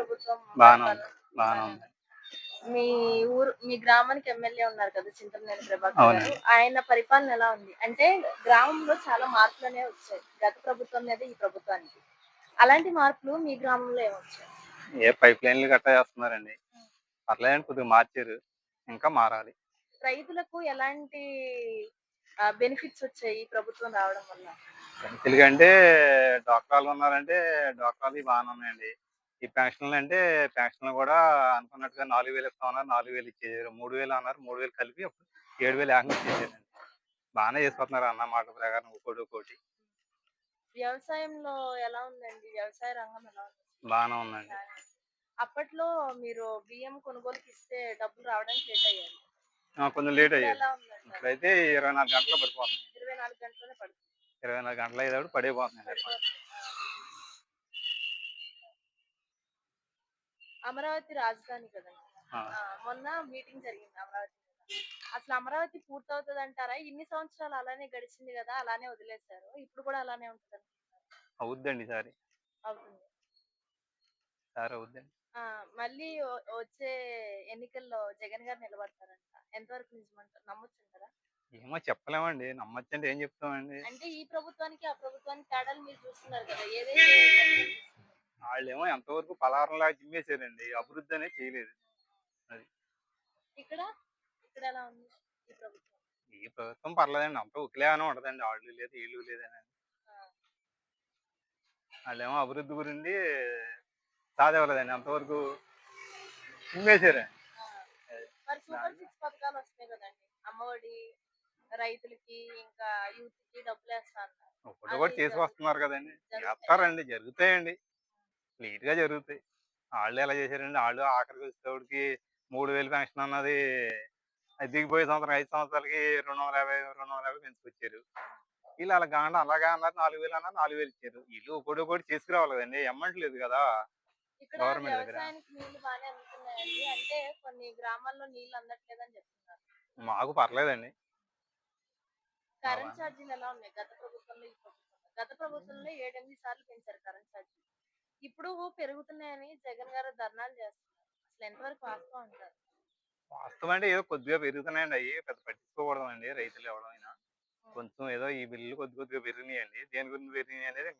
ప్రభుత్వం బానే ఉంది. పరిపాలన బానే బానే ఉంది. ఉంది. మీ మీ గ్రామానికి ఎమ్మెల్యే ఉన్నారు కదా! చింతమనేని ప్రభాకర్ గారు. అవునండి. ఆయన పరిపాలన ఎలా ఉంది? అంటే గ్రామంలో చాలా మార్పులనేవి వచ్చాయి. గత ప్రభుత్వం మీద ఈ ప్రభుత్వానికి. అలాంటి మార్పులు మీ గ్రామంలో ఏమొచ్చాయి? పైప్ లైన్‌లు గట్టా ఏస్తున్నారండి. హ్మ్. పర్లేదండి కొద్దిగా మార్చారు. ఇంకా మారాలి. రైతులకు ఎలాంటి బెనిఫిట్స్ వచ్చాయి ఈ ప్రభుత్వం రావడం వల్ల? రైతులకంటే డ్వాక్రాలున్నారంటే డ్వాక్రాలయి బానే ఉన్నాయండి. ఈ పెన్షన్‌లంటే పెన్షన్‌లు గూడా అనుకున్నట్టుగా 4000 ఇస్తామన్నారు. 4000 ఇచ్చేసారు. 3000 అన్నారు. 3000 కలిపి 7000 ఏకంగా ఇచ్చేసారండి. బానే చేసుకుంటున్నారు అన్న మాట ప్రకారం ఒక్కోటి. వ్యవసాయంలో ఎలా ఉందండి? వ్యవసాయ రంగం ఎలా ఉంది? బానే ఉందండి. బానే ఉంది. అప్పట్లో మీరు బియ్యం కొనుగోలుకి ఇస్తే డబ్బులు రావడానికి లేట్ అయ్యేది. కొంచెం లేట్ ఇప్పుడు అయ్యేది. ఎలా ఉందంటారు? ఇప్పుడైతే 24 గంటల్లో పడిపోతున్నాయి. 24 గంటల్లోనే పడుతుంది. 24 గంటలు అయ్యేటప్పుడు పడిపోతున్నాయండి అకౌంట్‌లో. పడిపోతుంది. అమరావతి రాజధాని కదండీ! ఆ! మొన్న మీటింగ్ జరిగింది అమరావతి మీద. అసలు అమరావతి పూర్తవుతదంటారా? ఇన్ని సంవత్సరాలు అలానే గడిచింది గదా! అలానే వదిలేసారు. ఇప్పుడు కూడా అలానే ఉంటదనుకుంటున్నారా? అవుద్దండి ఈసారి. అవుతుంది. ఈసారి అవుద్దండి. ఆ! మళ్ళీ వచ్చే ఎన్నికల్లో జగన్ గారు నిలబడతారంట. ఎంతవరకు నిజమంటారు? నమ్మొచ్చంటారా? ఏమో చెప్పలేమండి. నమ్మొచ్చంటే ఏం చెప్తామండి. అంటే ఈ ప్రభుత్వానికి, ఆ ప్రభుత్వానికి తేడాలు మీరు చూస్తున్నారు కదా! ఏదైతే నిర్ణయం తీసుకుందో. ఆళ్ళేమో ఎంతవరకు పలారంలాగా జిమ్మేసారండి. అభివృద్ధి అనేది చేయలేదు. అది. ఇక్కడ, ఇక్కడెలా ఉంది ఈ ప్రభుత్వం? ఈ ప్రభుత్వం పర్లేదండి. అంతా ఒకేలాగానే ఉంటదండి. ఆళ్ళు లేదు, ఈళ్ళు లేదని. ఆ! ఆళ్ళేమో అభివృద్ధి గురించి సాధివ్వలేదండి. అంతవరకు జిమ్మేసారండి. ఆ! మరి సూపర్ దానికి సిక్స్ పథకాలొస్తున్నాయి గదండీ! అమ్మఒడి, రైతులకి, ఇంకా యూత్‌కి డబ్బులేస్తా అన్నారు. ఒకటొకటి అవి చేసుకొస్తున్నారు కదండీ. జరుగుతాయా? చేస్తారండి. జరుగుతాయండి. నీట్‌గా జరుగుతాయి. ఆళ్ళు ఎలా చేశారండి, ఆళ్ళు ఆఖరికొచ్చేటప్పటికి 3000 పెన్షన్ అన్నది అది దిగిపోయే సంవత్సరం 5 సంవత్సరాలకి 250 పెంచుకొచ్చారు. ఈళ్ళు అలా కాకుండా అలాగే అన్నారు 4000 అన్నారు 4000 ఇచ్చారు. ఈళ్ళు ఒక్కోటి చేసుకురావాలి కదండీ. ఎమౌంట్ లేదు కదా! ఇక్కడ గవర్నమెంట్ దగ్గర. వ్యవసాయానికి నీళ్లు బానే అందుతున్నాయండి. అంటే కొన్ని గ్రామాల్లో నీళ్లు అందట్లేదని చెప్తున్నారు. మాకు పర్లేదండి. మా బా కరెంట్ ఛార్జీలెలా ఉన్నాయి? గత ప్రభుత్వంలో, ఈ ప్రభుత్వంలో. గత ప్రభుత్వంలో 7, 8 సార్లు పెంచారు కరెంట్ ఛార్జీలు. ఇప్పుడు పెరుగుతున్నాయని జగన్ గారు ధర్నాలు చేస్తున్నారు. అసలు ఎంతవరకు వాస్తవం అంటారు? వాస్తవం అంటే ఏదో కొద్దిగా పెరుగుతున్నాయండి అయ్యి. పెద్ద పట్టించుకోకూడదండి రైతులు ఎవడైనా. హ్మ్. కొంచెం ఏదో ఈ బిల్లులు కొద్దిగా పెరిగినాయండి. దేని గురించి పెరిగినాయి అనేది